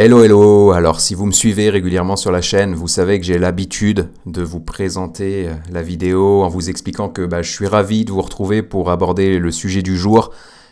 Hello hello, alors si vous me suivez régulièrement sur la chaîne, vous savez que j'ai l'habitude de vous présenter la vidéo en vous expliquant que je suis ravi de vous retrouver pour aborder le sujet du jour.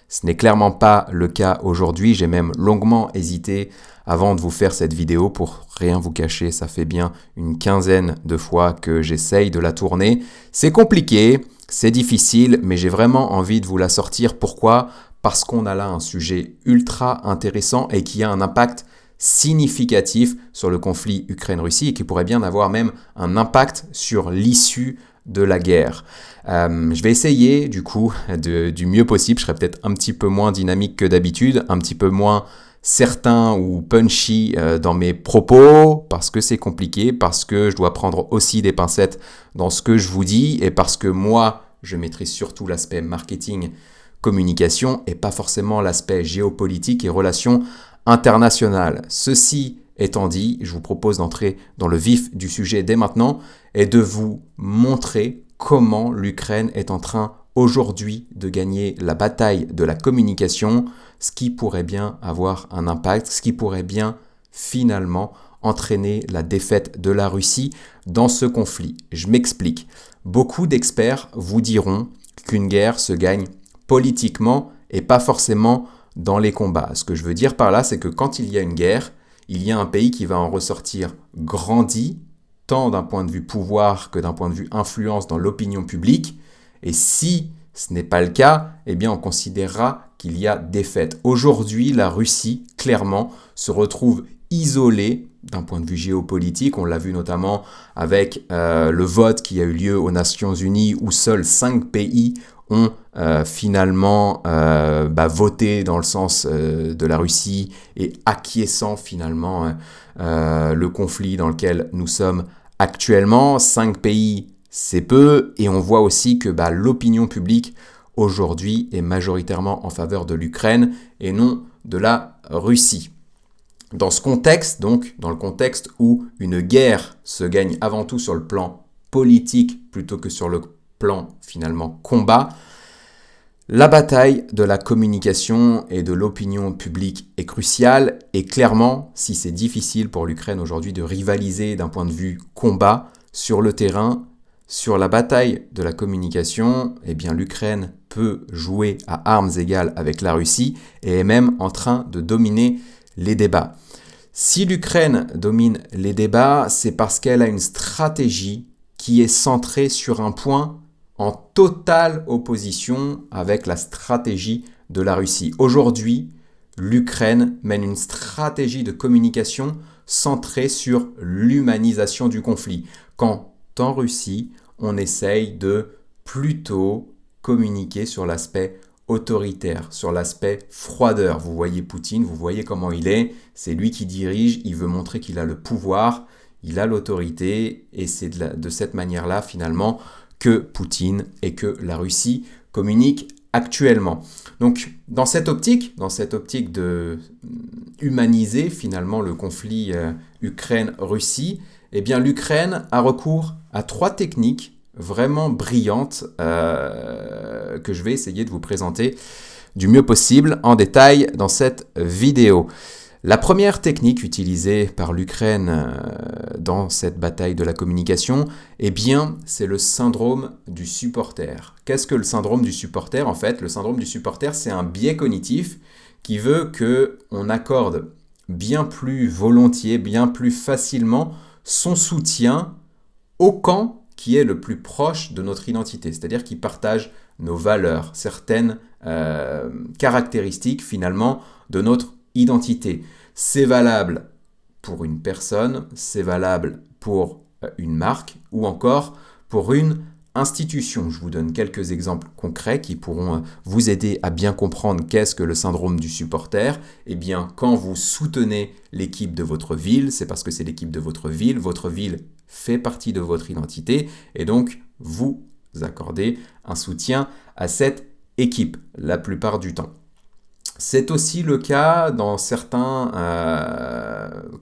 Ce n'est clairement pas le cas aujourd'hui, j'ai même longuement hésité avant de vous faire cette vidéo pour rien vous cacher, ça fait bien une quinzaine de fois que j'essaye de la tourner. C'est compliqué, c'est difficile, mais j'ai vraiment envie de vous la sortir. Pourquoi ? Parce qu'on a là un sujet ultra intéressant et qui a un impact significatif sur le conflit Ukraine-Russie et qui pourrait bien avoir même un impact sur l'issue de la guerre. Je vais essayer du coup du mieux possible, je serai peut-être un petit peu moins dynamique que d'habitude, un petit peu moins certain ou punchy dans mes propos, parce que c'est compliqué, parce que je dois prendre aussi des pincettes dans ce que je vous dis et parce que moi, je maîtrise surtout l'aspect marketing, communication et pas forcément l'aspect géopolitique et relations internationales. Ceci étant dit, je vous propose d'entrer dans le vif du sujet dès maintenant et de vous montrer comment l'Ukraine est en train aujourd'hui de gagner la bataille de la communication, ce qui pourrait bien avoir un impact, ce qui pourrait bien finalement entraîner la défaite de la Russie dans ce conflit. Je m'explique. Beaucoup d'experts vous diront qu'une guerre se gagne politiquement et pas forcément dans les combats. Ce que je veux dire par là, c'est que quand il y a une guerre, il y a un pays qui va en ressortir grandi, tant d'un point de vue pouvoir que d'un point de vue influence dans l'opinion publique. Et si ce n'est pas le cas, eh bien on considérera qu'il y a défaite. Aujourd'hui, la Russie, clairement, se retrouve isolée d'un point de vue géopolitique. On l'a vu notamment avec le vote qui a eu lieu aux Nations Unies où seuls 5 pays ont finalement voté dans le sens de la Russie et acquiescent finalement le conflit dans lequel nous sommes actuellement. 5 pays, c'est peu, et on voit aussi que l'opinion publique aujourd'hui est majoritairement en faveur de l'Ukraine et non de la Russie. Dans ce contexte, donc, dans le contexte où une guerre se gagne avant tout sur le plan politique plutôt que sur le plan finalement combat, la bataille de la communication et de l'opinion publique est cruciale et clairement, si c'est difficile pour l'Ukraine aujourd'hui de rivaliser d'un point de vue combat sur le terrain, sur la bataille de la communication, eh bien l'Ukraine peut jouer à armes égales avec la Russie et est même en train de dominer les débats. Si l'Ukraine domine les débats, c'est parce qu'elle a une stratégie qui est centrée sur un point en totale opposition avec la stratégie de la Russie. Aujourd'hui, l'Ukraine mène une stratégie de communication centrée sur l'humanisation du conflit. Quand en Russie, on essaye de plutôt communiquer sur l'aspect autoritaire, sur l'aspect froideur. Vous voyez Poutine, vous voyez comment il est, c'est lui qui dirige, il veut montrer qu'il a le pouvoir, il a l'autorité, et c'est de cette manière-là finalement que Poutine et que la Russie communiquent actuellement. Donc dans cette optique de humaniser finalement le conflit Ukraine-Russie, eh bien l'Ukraine a recours à 3 techniques vraiment brillantes que je vais essayer de vous présenter du mieux possible en détail dans cette vidéo. La première technique utilisée par l'Ukraine dans cette bataille de la communication, eh bien, c'est le syndrome du supporter. Qu'est-ce que le syndrome du supporter ? En fait, le syndrome du supporter, c'est un biais cognitif qui veut qu'on accorde bien plus volontiers, bien plus facilement son soutien au camp qui est le plus proche de notre identité, c'est-à-dire qui partage nos valeurs, certaines caractéristiques finalement de notre identité. C'est valable pour une personne, c'est valable pour une marque ou encore pour une institution. Je vous donne quelques exemples concrets qui pourront vous aider à bien comprendre qu'est-ce que le syndrome du supporter. Eh bien, quand vous soutenez l'équipe de votre ville, c'est parce que c'est l'équipe de votre ville fait partie de votre identité et donc vous accordez un soutien à cette équipe la plupart du temps. C'est aussi le cas dans certains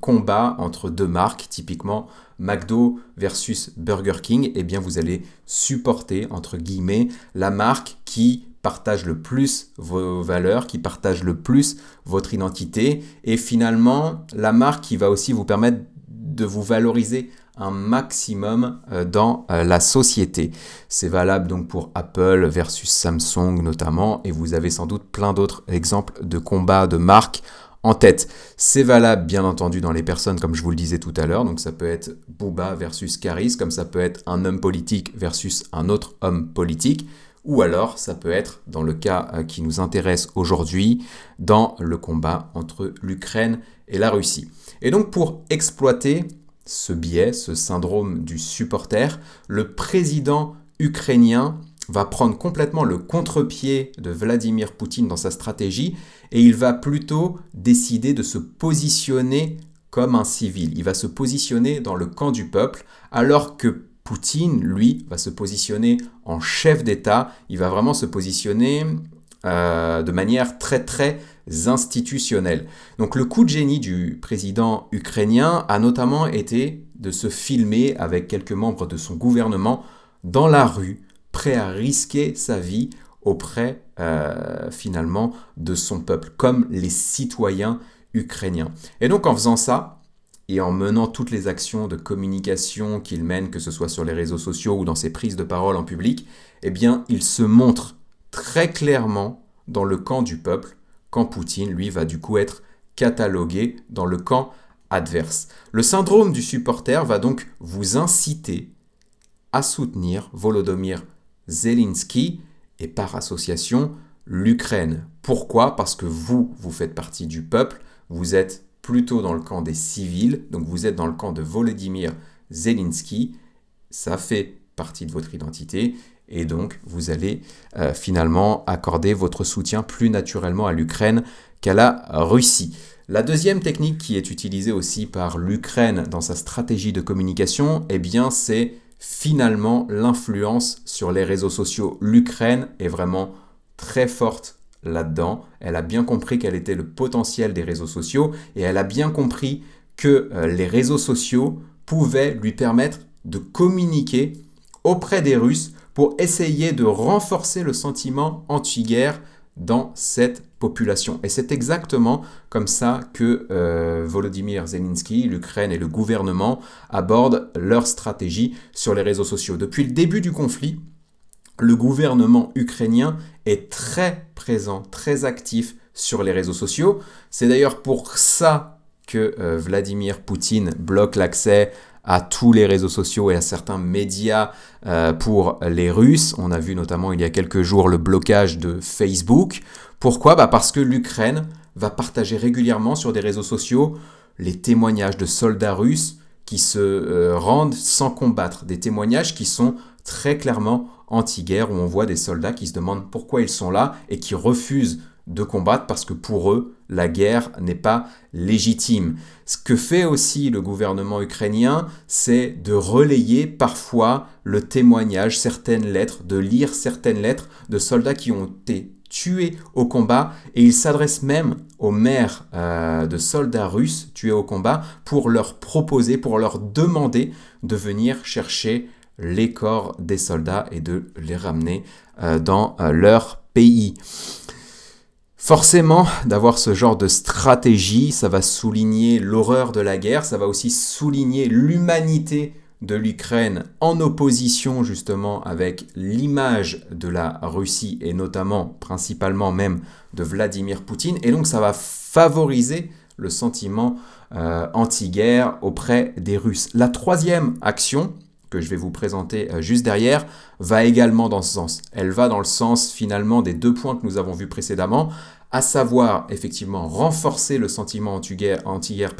combats entre 2 marques, typiquement McDo versus Burger King. Eh bien, vous allez supporter, entre guillemets, la marque qui partage le plus vos valeurs, qui partage le plus votre identité, et finalement la marque qui va aussi vous permettre de vous valoriser un maximum dans la société. C'est valable donc pour Apple versus Samsung notamment, et vous avez sans doute plein d'autres exemples de combats de marques en tête. C'est valable bien entendu dans les personnes comme je vous le disais tout à l'heure, donc ça peut être Booba versus Karis, comme ça peut être un homme politique versus un autre homme politique, ou alors ça peut être, dans le cas qui nous intéresse aujourd'hui, dans le combat entre l'Ukraine et la Russie. Et donc pour exploiter ce biais, ce syndrome du supporter, le président ukrainien va prendre complètement le contre-pied de Vladimir Poutine dans sa stratégie et il va plutôt décider de se positionner comme un civil. Il va se positionner dans le camp du peuple alors que Poutine, lui, va se positionner en chef d'État. Il va vraiment se positionner de manière très très institutionnelle. Donc le coup de génie du président ukrainien a notamment été de se filmer avec quelques membres de son gouvernement dans la rue, prêt à risquer sa vie auprès finalement de son peuple, comme les citoyens ukrainiens. Et donc en faisant ça, et en menant toutes les actions de communication qu'il mène, que ce soit sur les réseaux sociaux ou dans ses prises de parole en public, eh bien il se montre très clairement dans le camp du peuple, quand Poutine, lui, va du coup être catalogué dans le camp adverse. Le syndrome du supporter va donc vous inciter à soutenir Volodymyr Zelensky et par association l'Ukraine. Pourquoi ? Parce que vous faites partie du peuple, vous êtes plutôt dans le camp des civils, donc vous êtes dans le camp de Volodymyr Zelensky, ça fait partie de votre identité, et donc vous allez finalement accorder votre soutien plus naturellement à l'Ukraine qu'à la Russie. La deuxième technique qui est utilisée aussi par l'Ukraine dans sa stratégie de communication, eh bien c'est finalement l'influence sur les réseaux sociaux. L'Ukraine est vraiment très forte là-dedans. Elle a bien compris quel était le potentiel des réseaux sociaux et elle a bien compris que les réseaux sociaux pouvaient lui permettre de communiquer auprès des Russes pour essayer de renforcer le sentiment anti-guerre dans cette population. Et c'est exactement comme ça que Volodymyr Zelensky, l'Ukraine et le gouvernement abordent leur stratégie sur les réseaux sociaux. Depuis le début du conflit, le gouvernement ukrainien est très présent, très actif sur les réseaux sociaux. C'est d'ailleurs pour ça que Vladimir Poutine bloque l'accès à tous les réseaux sociaux et à certains médias pour les Russes. On a vu notamment il y a quelques jours le blocage de Facebook. Pourquoi ? Parce que l'Ukraine va partager régulièrement sur des réseaux sociaux les témoignages de soldats russes qui se rendent sans combattre. Des témoignages qui sont très clairement anti-guerre, où on voit des soldats qui se demandent pourquoi ils sont là et qui refusent de combattre parce que pour eux, la guerre n'est pas légitime. Ce que fait aussi le gouvernement ukrainien, c'est de relayer parfois le témoignage, certaines lettres, de lire certaines lettres de soldats qui ont été tués au combat et il s'adresse même aux mères de soldats russes tués au combat pour leur proposer, pour leur demander de venir chercher les corps des soldats et de les ramener dans leur pays. Forcément, d'avoir ce genre de stratégie, ça va souligner l'horreur de la guerre, ça va aussi souligner l'humanité de l'Ukraine en opposition justement avec l'image de la Russie et notamment, principalement même, de Vladimir Poutine. Et donc ça va favoriser le sentiment anti-guerre auprès des Russes. La troisième action que je vais vous présenter juste derrière, va également dans ce sens. Elle va dans le sens finalement des deux points que nous avons vus précédemment, à savoir effectivement renforcer le sentiment anti-guerre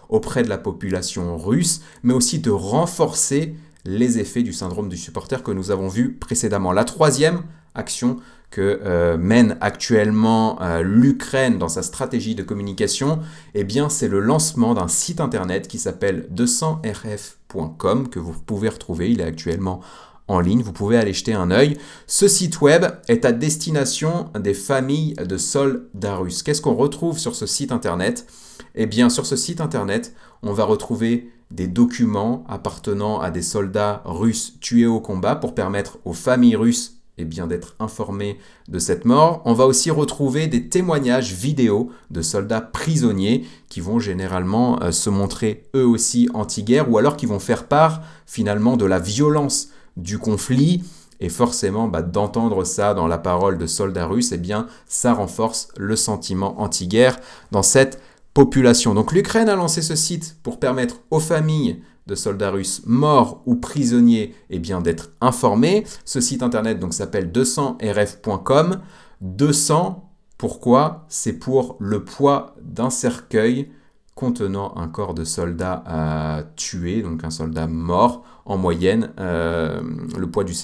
auprès de la population russe, mais aussi de renforcer les effets du syndrome du supporter que nous avons vu précédemment. La troisième action que mène actuellement l'Ukraine dans sa stratégie de communication, eh bien, c'est le lancement d'un site internet qui s'appelle 200rf.com que vous pouvez retrouver, il est actuellement en ligne, vous pouvez aller jeter un œil. Ce site web est à destination des familles de soldats russes. Qu'est-ce qu'on retrouve sur ce site internet ? Eh bien, sur ce site internet, on va retrouver des documents appartenant à des soldats russes tués au combat pour permettre aux familles russes bien d'être informés de cette mort. On va aussi retrouver des témoignages vidéo de soldats prisonniers qui vont généralement se montrer eux aussi anti-guerre ou alors qui vont faire part finalement de la violence du conflit. Et forcément, d'entendre ça dans la parole de soldats russes, eh bien, ça renforce le sentiment anti-guerre dans cette population. Donc l'Ukraine a lancé ce site pour permettre aux familles de soldats russes morts ou prisonniers d'être informés. Ce site internet donc s'appelle 200rf.com. 200, pourquoi? C'est pour le poids d'un cercueil contenant un corps de soldat tué, donc un soldat mort. En moyenne, le poids du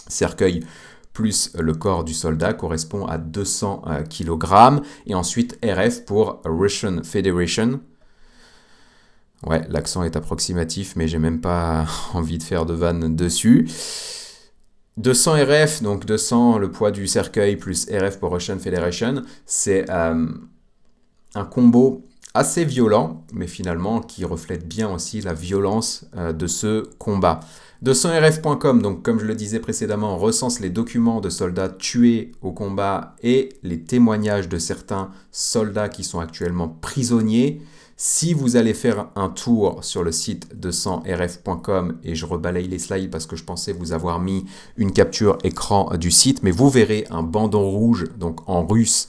cercueil plus le corps du soldat correspond à 200 kg. Et ensuite, RF pour Russian Federation. Ouais, l'accent est approximatif, mais j'ai même pas envie de faire de vanne dessus. 200 RF, donc 200 le poids du cercueil plus RF pour Russian Federation, c'est un combo assez violent, mais finalement qui reflète bien aussi la violence de ce combat. 200rf.com, donc comme je le disais précédemment, recense les documents de soldats tués au combat et les témoignages de certains soldats qui sont actuellement prisonniers. Si vous allez faire un tour sur le site 200rf.com, et je rebalaye les slides parce que je pensais vous avoir mis une capture écran du site, mais vous verrez un bandeau rouge donc en russe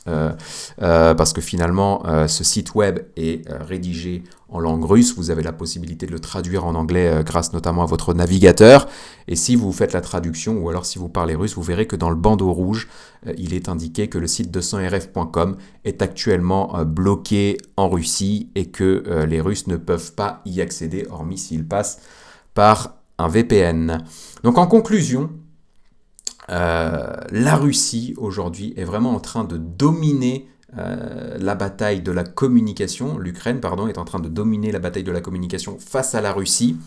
parce que finalement ce site web est rédigé en langue russe. Vous avez la possibilité de le traduire en anglais grâce notamment à votre navigateur. Et si vous faites la traduction ou alors si vous parlez russe, vous verrez que dans le bandeau rouge, il est indiqué que le site 200rf.com est actuellement bloqué en Russie et que les Russes ne peuvent pas y accéder, hormis s'ils passent par un VPN. Donc en conclusion, la Russie aujourd'hui est vraiment en train de dominer la bataille de la communication. L'Ukraine, est en train de dominer la bataille de la communication face à la Russie.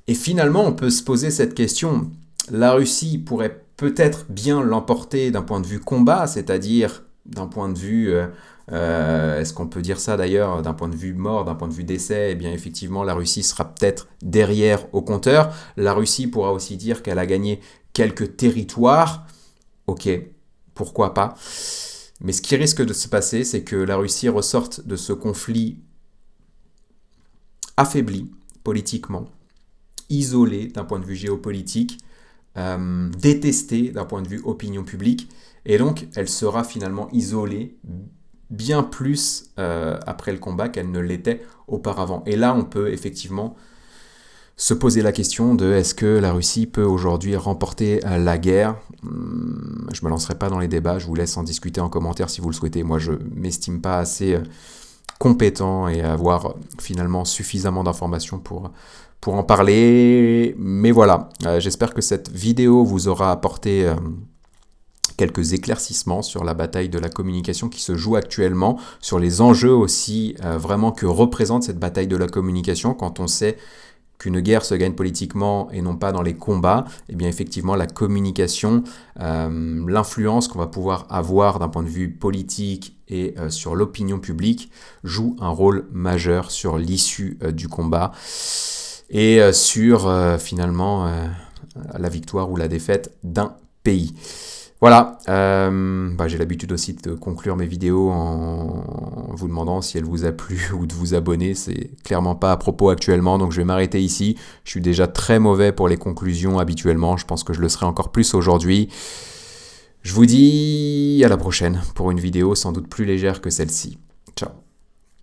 Et finalement, on peut se poser cette question. La Russie pourrait peut-être bien l'emporter d'un point de vue combat, c'est-à-dire d'un point de vue, est-ce qu'on peut dire ça d'ailleurs, d'un point de vue mort, d'un point de vue décès, eh bien effectivement la Russie sera peut-être derrière au compteur. La Russie pourra aussi dire qu'elle a gagné quelques territoires, ok, pourquoi pas. Mais ce qui risque de se passer, c'est que la Russie ressorte de ce conflit affaiblie politiquement, isolée d'un point de vue géopolitique, détestée d'un point de vue opinion publique, et donc elle sera finalement isolée bien plus après le combat qu'elle ne l'était auparavant. Et là, on peut effectivement se poser la question de est-ce que la Russie peut aujourd'hui remporter la guerre. Je ne me lancerai pas dans les débats, je vous laisse en discuter en commentaire si vous le souhaitez. Moi, je ne m'estime pas assez compétent et avoir finalement suffisamment d'informations pour en parler. Mais voilà, j'espère que cette vidéo vous aura apporté quelques éclaircissements sur la bataille de la communication qui se joue actuellement, sur les enjeux aussi vraiment que représente cette bataille de la communication quand on sait qu'une guerre se gagne politiquement et non pas dans les combats. Eh bien effectivement la communication, l'influence qu'on va pouvoir avoir d'un point de vue politique et sur l'opinion publique joue un rôle majeur sur l'issue du combat et sur finalement la victoire ou la défaite d'un pays. Voilà, j'ai l'habitude aussi de conclure mes vidéos en vous demandant si elle vous a plu ou de vous abonner. C'est clairement pas à propos actuellement, donc je vais m'arrêter ici. Je suis déjà très mauvais pour les conclusions habituellement, je pense que je le serai encore plus aujourd'hui. Je vous dis à la prochaine pour une vidéo sans doute plus légère que celle-ci.